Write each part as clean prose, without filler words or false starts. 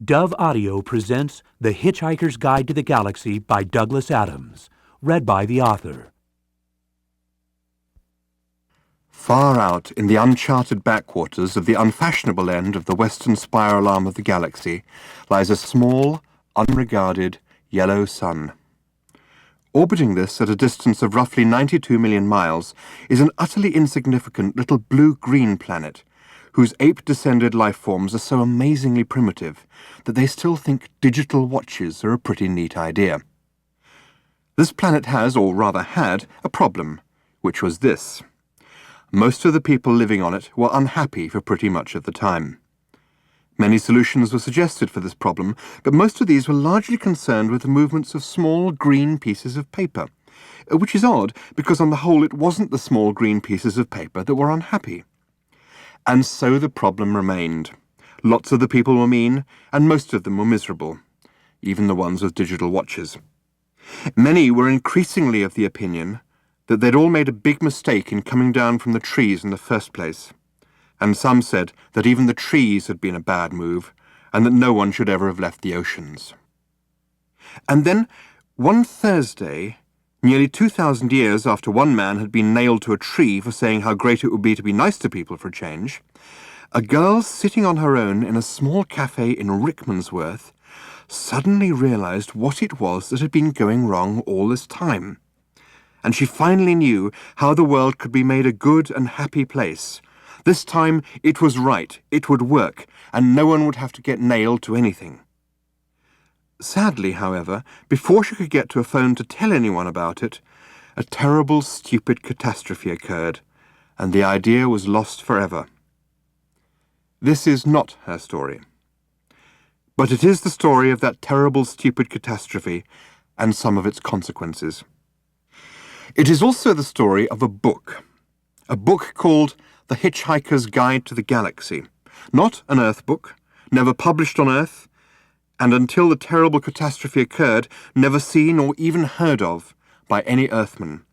Dove Audio presents The Hitchhiker's Guide to the Galaxy by Douglas Adams, read by the author. Far out in the uncharted backwaters of the unfashionable end of the western spiral arm of the galaxy lies a small, unregarded, yellow sun. Orbiting this at a distance of roughly 92 million miles is an utterly insignificant little blue-green planet whose ape-descended life forms are so amazingly primitive that they still think digital watches are a pretty neat idea. This planet has, or rather had, a problem, which was this. Most of the people living on it were unhappy for pretty much of the time. Many solutions were suggested for this problem, but most of these were largely concerned with the movements of small green pieces of paper, which is odd because on the whole it wasn't the small green pieces of paper that were unhappy. And so the problem remained. Lots of the people were mean, and most of them were miserable, even the ones with digital watches. Many were increasingly of the opinion that they'd all made a big mistake in coming down from the trees in the first place, and some said that even the trees had been a bad move, and that no one should ever have left the oceans. And then, one Thursday, nearly 2,000 years after one man had been nailed to a tree for saying how great it would be to be nice to people for a change, a girl sitting on her own in a small cafe in Rickmansworth suddenly realized what it was that had been going wrong all this time. And she finally knew how the world could be made a good and happy place. This time it was right, it would work, and no one would have to get nailed to anything. Sadly, however, before she could get to a phone to tell anyone about it, a terrible, stupid catastrophe occurred, and the idea was lost forever. This is not her story. But it is the story of that terrible, stupid catastrophe and some of its consequences. It is also the story of a book called The Hitchhiker's Guide to the Galaxy. Not an Earth book, never published on Earth, and until the terrible catastrophe occurred, never seen or even heard of by any Earthman.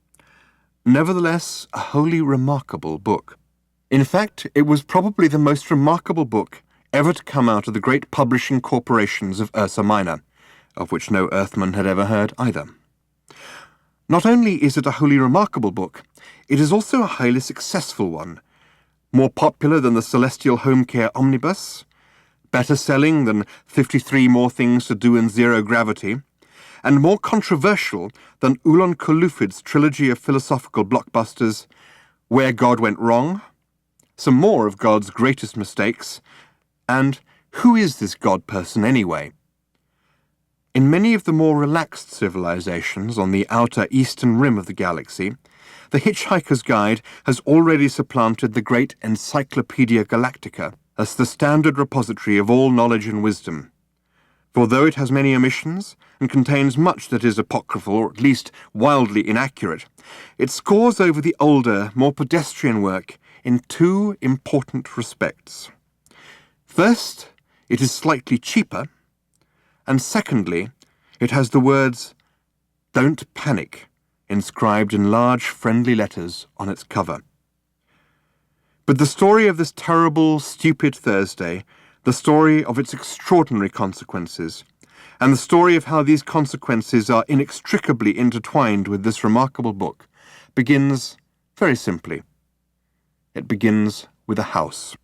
Nevertheless, a wholly remarkable book. In fact, it was probably the most remarkable book ever to come out of the great publishing corporations of Ursa Minor, of which no Earthman had ever heard either. Not only is it a wholly remarkable book, it is also a highly successful one, more popular than the Celestial Home Care Omnibus, better selling than 53 More Things to Do in Zero Gravity, and more controversial than Ulon Kulufid's trilogy of philosophical blockbusters, Where God Went Wrong, some more of God's greatest mistakes, and Who is this God person anyway? In many of the more relaxed civilizations on the outer eastern rim of the galaxy, The Hitchhiker's Guide has already supplanted the great Encyclopedia Galactica as the standard repository of all knowledge and wisdom. For though it has many omissions and contains much that is apocryphal or at least wildly inaccurate, it scores over the older, more pedestrian work in two important respects. First, it is slightly cheaper, and secondly, it has the words, "Don't panic," inscribed in large friendly letters on its cover. But the story of this terrible, stupid Thursday, the story of its extraordinary consequences, and the story of how these consequences are inextricably intertwined with this remarkable book, begins very simply. It begins with a house.